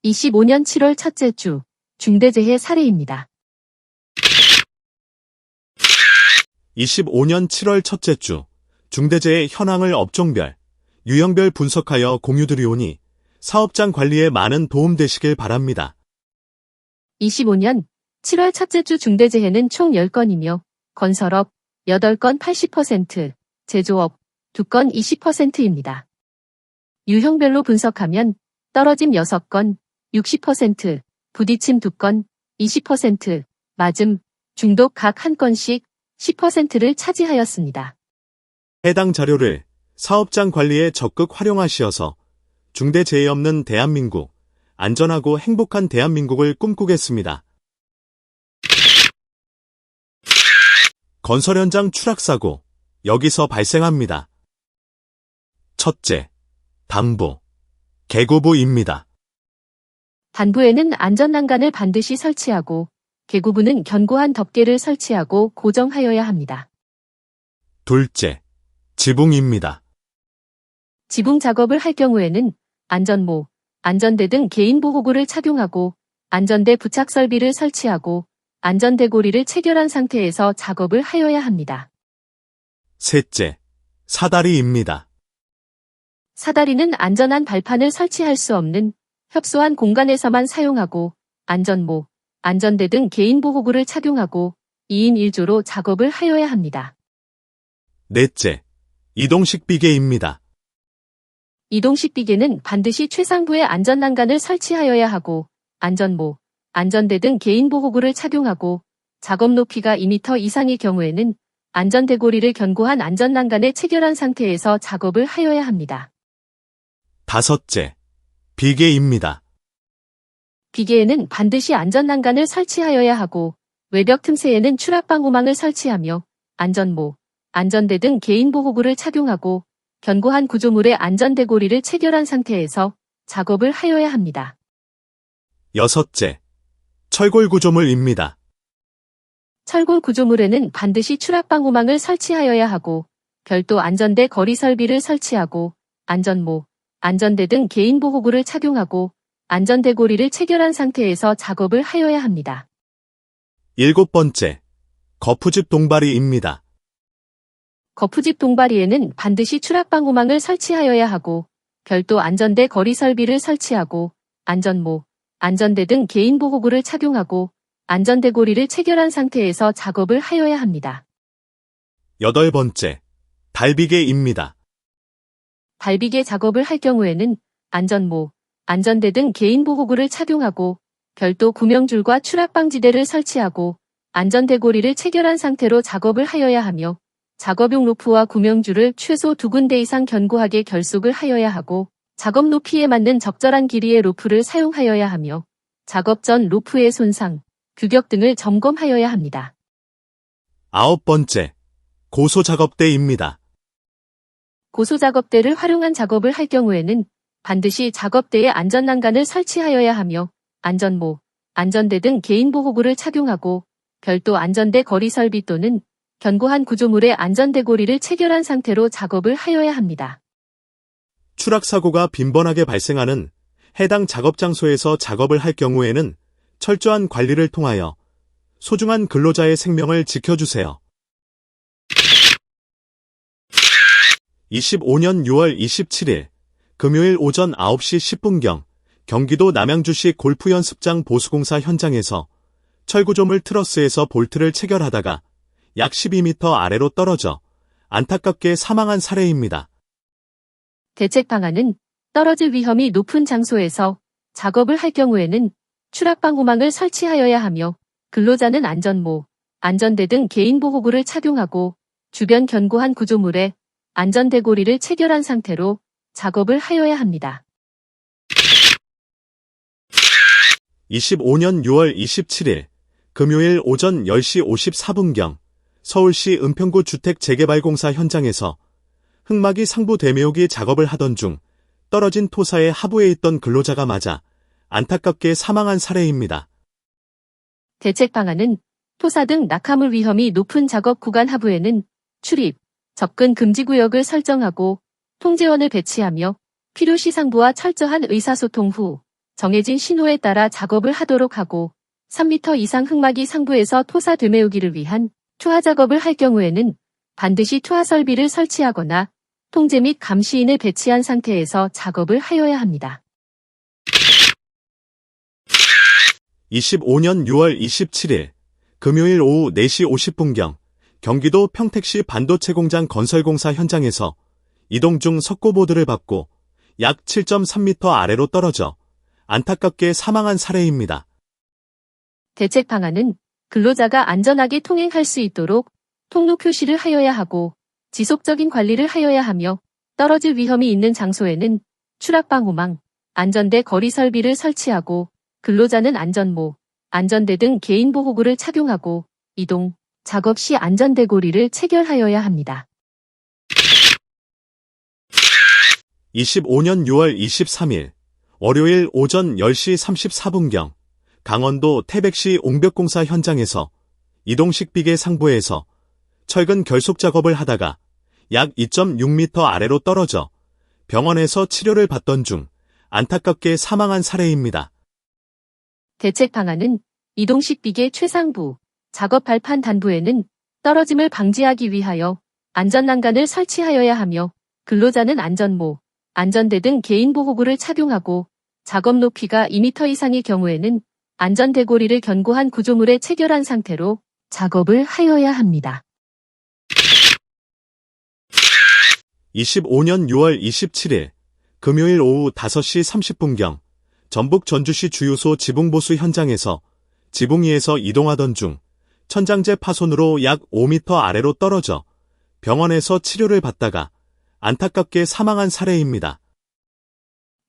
25년 7월 첫째 주 중대재해 사례입니다. 25년 7월 첫째 주 중대재해 현황을 업종별, 유형별 분석하여 공유드리오니 사업장 관리에 많은 도움되시길 바랍니다. 25년 7월 첫째 주 중대재해는 총 10건이며 건설업 8건 80%, 제조업 2건 20%입니다. 유형별로 분석하면 떨어짐 6건 60%, 부딪힘 2건 20%, 맞음, 중독 각 1건씩 10%를 차지하였습니다. 해당 자료를 사업장 관리에 적극 활용하시어서 중대재해 없는 대한민국, 안전하고 행복한 대한민국을 꿈꾸겠습니다. 건설 현장 추락사고, 여기서 발생합니다. 첫째, 단부, 개구부입니다. 단부에는 안전난간을 반드시 설치하고 개구부는 견고한 덮개를 설치하고 고정하여야 합니다. 둘째, 지붕입니다. 지붕 작업을 할 경우에는 안전모, 안전대 등 개인보호구를 착용하고 안전대 부착 설비를 설치하고 안전대고리를 체결한 상태에서 작업을 하여야 합니다. 셋째, 사다리입니다. 사다리는 안전한 발판을 설치할 수 없는 협소한 공간에서만 사용하고 안전모, 안전대 등 개인보호구를 착용하고 2인 1조로 작업을 하여야 합니다. 넷째, 이동식 비계입니다. 이동식 비계는 반드시 최상부의 안전난간을 설치하여야 하고 안전모, 안전대 등 개인보호구를 착용하고 작업 높이가 2m 이상의 경우에는 안전대고리를 견고한 안전난간에 체결한 상태에서 작업을 하여야 합니다. 다섯째, 비계입니다. 비계에는 반드시 안전난간을 설치하여야 하고 외벽 틈새에는 추락방호망을 설치하며 안전모, 안전대 등 개인보호구를 착용하고 견고한 구조물의 안전대고리를 체결한 상태에서 작업을 하여야 합니다. 여섯째, 철골 구조물입니다. 철골 구조물에는 반드시 추락방호망을 설치하여야 하고 별도 안전대 거리 설비를 설치하고 안전모, 안전대 등 개인보호구를 착용하고 안전대고리를 체결한 상태에서 작업을 하여야 합니다. 일곱 번째, 거푸집 동바리입니다. 거푸집 동바리에는 반드시 추락방호망을 설치하여야 하고 별도 안전대 거리 설비를 설치하고 안전모, 안전대 등 개인보호구를 착용하고 안전대고리를 체결한 상태에서 작업을 하여야 합니다. 여덟 번째, 달비계입니다. 달비계 작업을 할 경우에는 안전모, 안전대 등 개인보호구를 착용하고 별도 구명줄과 추락방지대를 설치하고 안전대고리를 체결한 상태로 작업을 하여야 하며 작업용 로프와 구명줄을 최소 2군데 이상 견고하게 결속을 하여야 하고 작업 높이에 맞는 적절한 길이의 로프를 사용하여야 하며 작업 전 로프의 손상, 규격 등을 점검하여야 합니다. 아홉 번째, 고소작업대입니다. 고소작업대를 활용한 작업을 할 경우에는 반드시 작업대에 안전난간을 설치하여야 하며 안전모, 안전대 등 개인보호구를 착용하고 별도 안전대 거리 설비 또는 견고한 구조물의 안전대고리를 체결한 상태로 작업을 하여야 합니다. 추락사고가 빈번하게 발생하는 해당 작업 장소에서 작업을 할 경우에는 철저한 관리를 통하여 소중한 근로자의 생명을 지켜주세요. 25년 6월 27일 금요일 오전 9시 10분경 경기도 남양주시 골프연습장 보수공사 현장에서 철구조물 트러스에서 볼트를 체결하다가 약 12m 아래로 떨어져 안타깝게 사망한 사례입니다. 대책 방안은 떨어질 위험이 높은 장소에서 작업을 할 경우에는 추락방호망을 설치하여야 하며 근로자는 안전모, 안전대 등 개인보호구를 착용하고 주변 견고한 구조물에 안전대고리를 체결한 상태로 작업을 하여야 합니다. 25년 6월 27일 금요일 오전 10시 54분경 서울시 은평구 주택재개발공사 현장에서 흙막이 상부 대매우기 작업을 하던 중 떨어진 토사의 하부에 있던 근로자가 맞아 안타깝게 사망한 사례입니다. 대책 방안은 토사 등 낙하물 위험이 높은 작업 구간 하부에는 출입, 접근 금지 구역을 설정하고 통제원을 배치하며 필요시 상부와 철저한 의사소통 후 정해진 신호에 따라 작업을 하도록 하고 3m 이상 흙막이 상부에서 토사 되메우기를 위한 투하 작업을 할 경우에는 반드시 투하 설비를 설치하거나 통제 및 감시인을 배치한 상태에서 작업을 하여야 합니다. 25년 6월 27일 금요일 오후 4시 50분경 경기도 평택시 반도체 공장 건설공사 현장에서 이동 중 석고보드를 밟고 약 7.3m 아래로 떨어져 안타깝게 사망한 사례입니다. 대책 방안은 근로자가 안전하게 통행할 수 있도록 통로 표시를 하여야 하고 지속적인 관리를 하여야 하며 떨어질 위험이 있는 장소에는 추락방호망, 안전대 거리 설비를 설치하고 근로자는 안전모, 안전대 등 개인보호구를 착용하고 이동, 작업 시 안전대고리를 체결하여야 합니다. 25년 6월 23일 월요일 오전 10시 34분경 강원도 태백시 옹벽공사 현장에서 이동식 비계 상부에서 철근 결속 작업을 하다가 약 2.6m 아래로 떨어져 병원에서 치료를 받던 중 안타깝게 사망한 사례입니다. 대책 방안은 이동식 비계 최상부, 작업 발판 단부에는 떨어짐을 방지하기 위하여 안전난간을 설치하여야 하며 근로자는 안전모, 안전대 등 개인보호구를 착용하고 작업 높이가 2m 이상의 경우에는 안전대고리를 견고한 구조물에 체결한 상태로 작업을 하여야 합니다. 25년 6월 27일 금요일 오후 5시 30분경 전북 전주시 주유소 지붕보수 현장에서 지붕 위에서 이동하던 중 천장재 파손으로 약 5m 아래로 떨어져 병원에서 치료를 받다가 안타깝게 사망한 사례입니다.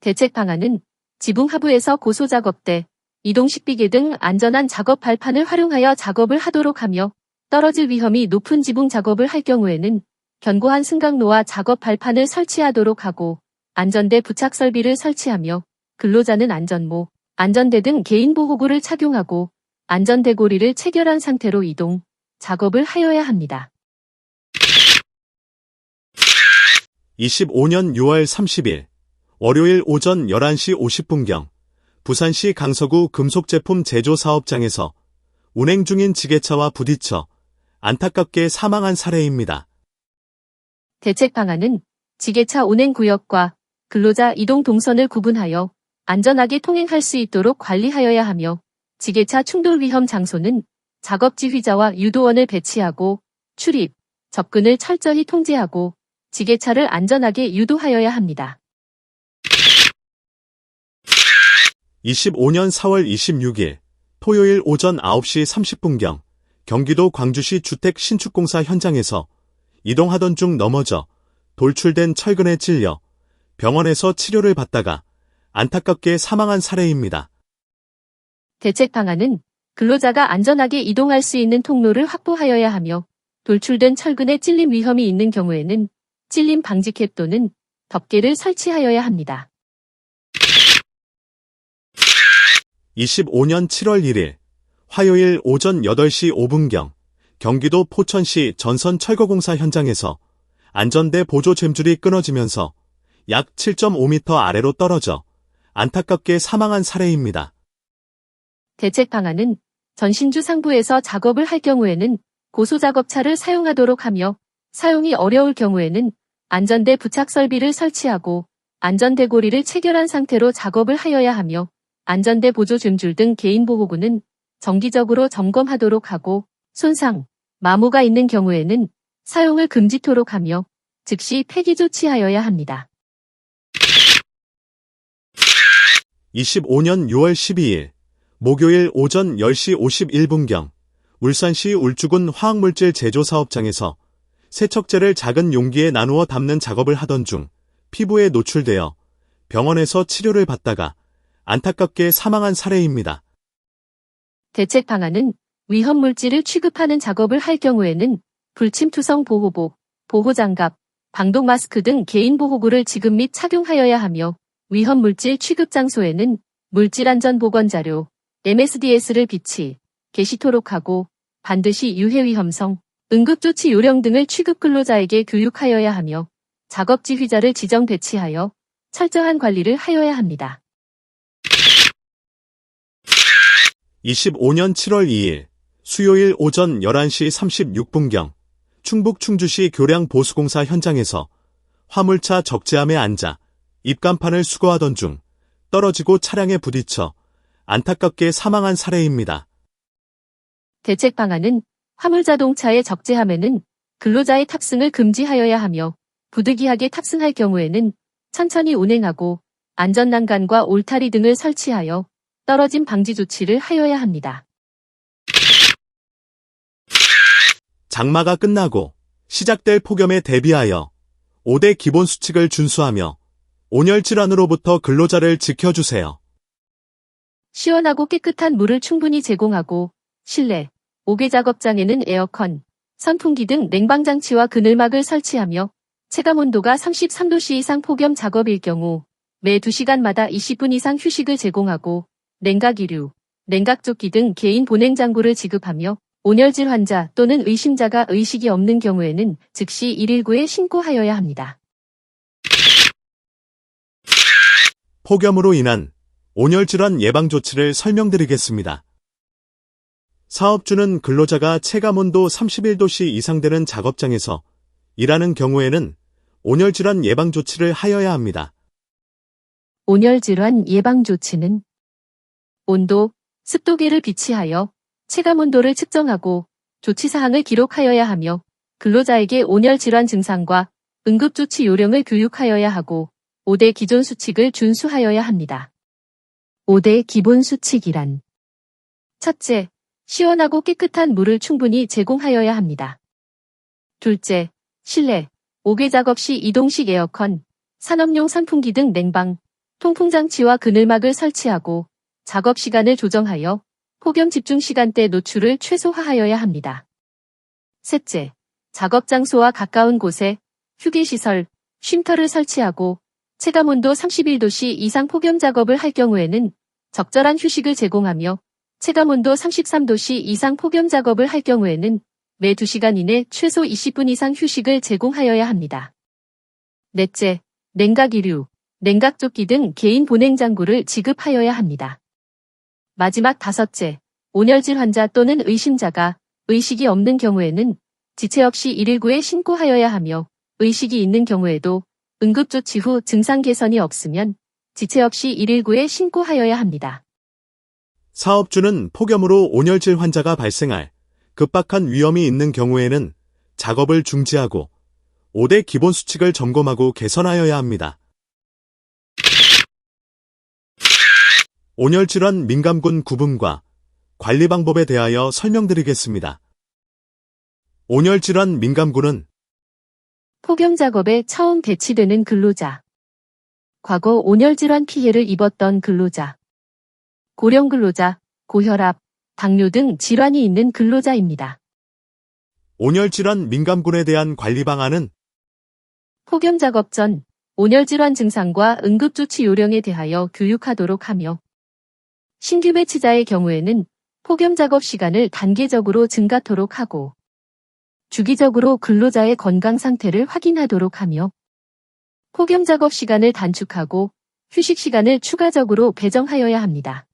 대책 방안은 지붕 하부에서 고소작업대, 이동식 비계 등 안전한 작업 발판을 활용하여 작업을 하도록 하며 떨어질 위험이 높은 지붕 작업을 할 경우에는 견고한 승강로와 작업 발판을 설치하도록 하고 안전대 부착 설비를 설치하며 근로자는 안전모, 안전대 등 개인보호구를 착용하고 안전대고리를 체결한 상태로 이동, 작업을 하여야 합니다. 25년 6월 30일 월요일 오전 11시 50분경 부산시 강서구 금속제품 제조 사업장에서 운행 중인 지게차와 부딪혀 안타깝게 사망한 사례입니다. 대책 방안은 지게차 운행구역과 근로자 이동 동선을 구분하여 안전하게 통행할 수 있도록 관리하여야 하며 지게차 충돌 위험 장소는 작업 지휘자와 유도원을 배치하고 출입, 접근을 철저히 통제하고 지게차를 안전하게 유도하여야 합니다. 25년 4월 26일 토요일 오전 9시 30분경 경기도 광주시 주택 신축공사 현장에서 이동하던 중 넘어져 돌출된 철근에 찔려 병원에서 치료를 받다가 안타깝게 사망한 사례입니다. 대책 방안은 근로자가 안전하게 이동할 수 있는 통로를 확보하여야 하며 돌출된 철근에 찔림 위험이 있는 경우에는 찔림 방지캡 또는 덮개를 설치하여야 합니다. 25년 7월 1일 화요일 오전 8시 5분경 경기도 포천시 전선철거공사 현장에서 안전대 보조 잼줄이 끊어지면서 약 7.5m 아래로 떨어져 안타깝게 사망한 사례입니다. 대책 방안은 전신주 상부에서 작업을 할 경우에는 고소작업차를 사용하도록 하며 사용이 어려울 경우에는 안전대 부착 설비를 설치하고 안전대고리를 체결한 상태로 작업을 하여야 하며 안전대 보조 잼줄 등 개인보호구는 정기적으로 점검하도록 하고 손상, 마모가 있는 경우에는 사용을 금지토록 하며 즉시 폐기 조치하여야 합니다. 25년 6월 12일 목요일 오전 10시 51분경 울산시 울주군 화학물질 제조 사업장에서 세척제를 작은 용기에 나누어 담는 작업을 하던 중 피부에 노출되어 병원에서 치료를 받다가 안타깝게 사망한 사례입니다. 대책 방안은 위험물질을 취급하는 작업을 할 경우에는 불침투성 보호복, 보호장갑, 방독 마스크 등 개인보호구를 지급 및 착용하여야 하며 위험물질 취급 장소에는 물질안전보건자료, MSDS를 비치, 게시토록 하고 반드시 유해위험성, 응급조치 요령 등을 취급 근로자에게 교육하여야 하며 작업지휘자를 지정 배치하여 철저한 관리를 하여야 합니다. 25년 7월 2일 수요일 오전 11시 36분경 충북 충주시 교량 보수공사 현장에서 화물차 적재함에 앉아 입간판을 수거하던 중 떨어지고 차량에 부딪혀 안타깝게 사망한 사례입니다. 대책 방안은 화물자동차의 적재함에는 근로자의 탑승을 금지하여야 하며 부득이하게 탑승할 경우에는 천천히 운행하고 안전난간과 울타리 등을 설치하여 떨어짐 방지 조치를 하여야 합니다. 장마가 끝나고 시작될 폭염에 대비하여 5대 기본 수칙을 준수하며 온열 질환으로부터 근로자를 지켜주세요. 시원하고 깨끗한 물을 충분히 제공하고 실내, 옥외 작업장에는 에어컨, 선풍기 등 냉방장치와 그늘막을 설치하며 체감온도가 33도씨 이상 폭염 작업일 경우 매 2시간마다 20분 이상 휴식을 제공하고 냉각이류, 냉각조끼 등 개인 보냉장구를 지급하며 온열질 환자 또는 의심자가 의식이 없는 경우에는 즉시 119에 신고하여야 합니다. 폭염으로 인한 온열질환 예방조치를 설명드리겠습니다. 사업주는 근로자가 체감온도 31도씨 이상 되는 작업장에서 일하는 경우에는 온열질환 예방조치를 하여야 합니다. 온열질환 예방조치는 온도, 습도계를 비치하여 체감온도를 측정하고 조치사항을 기록하여야 하며 근로자에게 온열질환 증상과 응급조치 요령을 교육하여야 하고 5대 기존 수칙을 준수하여야 합니다. 5대 기본 수칙이란 첫째, 시원하고 깨끗한 물을 충분히 제공하여야 합니다. 둘째, 실내, 옥외 작업 시 이동식 에어컨, 산업용 선풍기 등 냉방, 통풍장치와 그늘막을 설치하고 작업 시간을 조정하여 폭염 집중 시간대 노출을 최소화하여야 합니다. 셋째, 작업 장소와 가까운 곳에 휴게시설, 쉼터를 설치하고 체감온도 31도씨 이상 폭염 작업을 할 경우에는 적절한 휴식을 제공하며 체감온도 33도씨 이상 폭염 작업을 할 경우에는 매 2시간 이내 최소 20분 이상 휴식을 제공하여야 합니다. 넷째, 냉각이류, 냉각조끼 등 개인 보냉장구를 지급하여야 합니다. 마지막 다섯째, 온열질 환자 또는 의심자가 의식이 없는 경우에는 지체 없이 119에 신고하여야 하며 의식이 있는 경우에도 응급조치 후 증상 개선이 없으면 지체 없이 119에 신고하여야 합니다. 사업주는 폭염으로 온열질 환자가 발생할 급박한 위험이 있는 경우에는 작업을 중지하고 5대 기본 수칙을 점검하고 개선하여야 합니다. 온열질환 민감군 구분과 관리 방법에 대하여 설명드리겠습니다. 온열질환 민감군은 폭염 작업에 처음 배치되는 근로자, 과거 온열질환 피해를 입었던 근로자, 고령 근로자, 고혈압, 당뇨 등 질환이 있는 근로자입니다. 온열질환 민감군에 대한 관리 방안은 폭염 작업 전 온열질환 증상과 응급조치 요령에 대하여 교육하도록 하며 신규 배치자의 경우에는 폭염 작업 시간을 단계적으로 증가토록 하고 주기적으로 근로자의 건강 상태를 확인하도록 하며 폭염 작업 시간을 단축하고 휴식 시간을 추가적으로 배정하여야 합니다.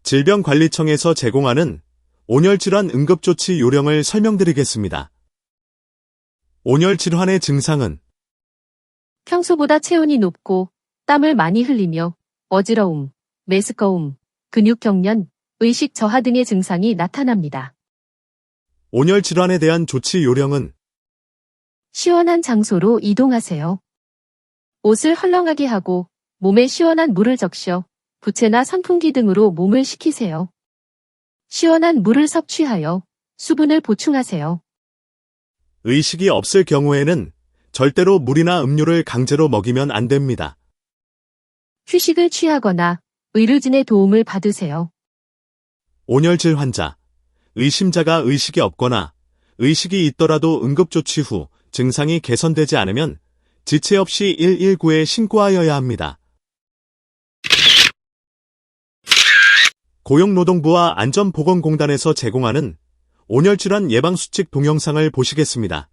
질병관리청에서 제공하는 온열질환 응급조치 요령을 설명드리겠습니다. 온열질환의 증상은 평소보다 체온이 높고 땀을 많이 흘리며 어지러움, 메스꺼움, 근육경련, 의식 저하 등의 증상이 나타납니다. 온열질환에 대한 조치 요령은 시원한 장소로 이동하세요. 옷을 헐렁하게 하고 몸에 시원한 물을 적셔 부채나 선풍기 등으로 몸을 식히세요. 시원한 물을 섭취하여 수분을 보충하세요. 의식이 없을 경우에는 절대로 물이나 음료를 강제로 먹이면 안 됩니다. 휴식을 취하거나 의료진의 도움을 받으세요. 온열질 환자, 의심자가 의식이 없거나 의식이 있더라도 응급조치 후 증상이 개선되지 않으면 지체 없이 119에 신고하여야 합니다. 고용노동부와 안전보건공단에서 제공하는 온열질환 예방수칙 동영상을 보시겠습니다.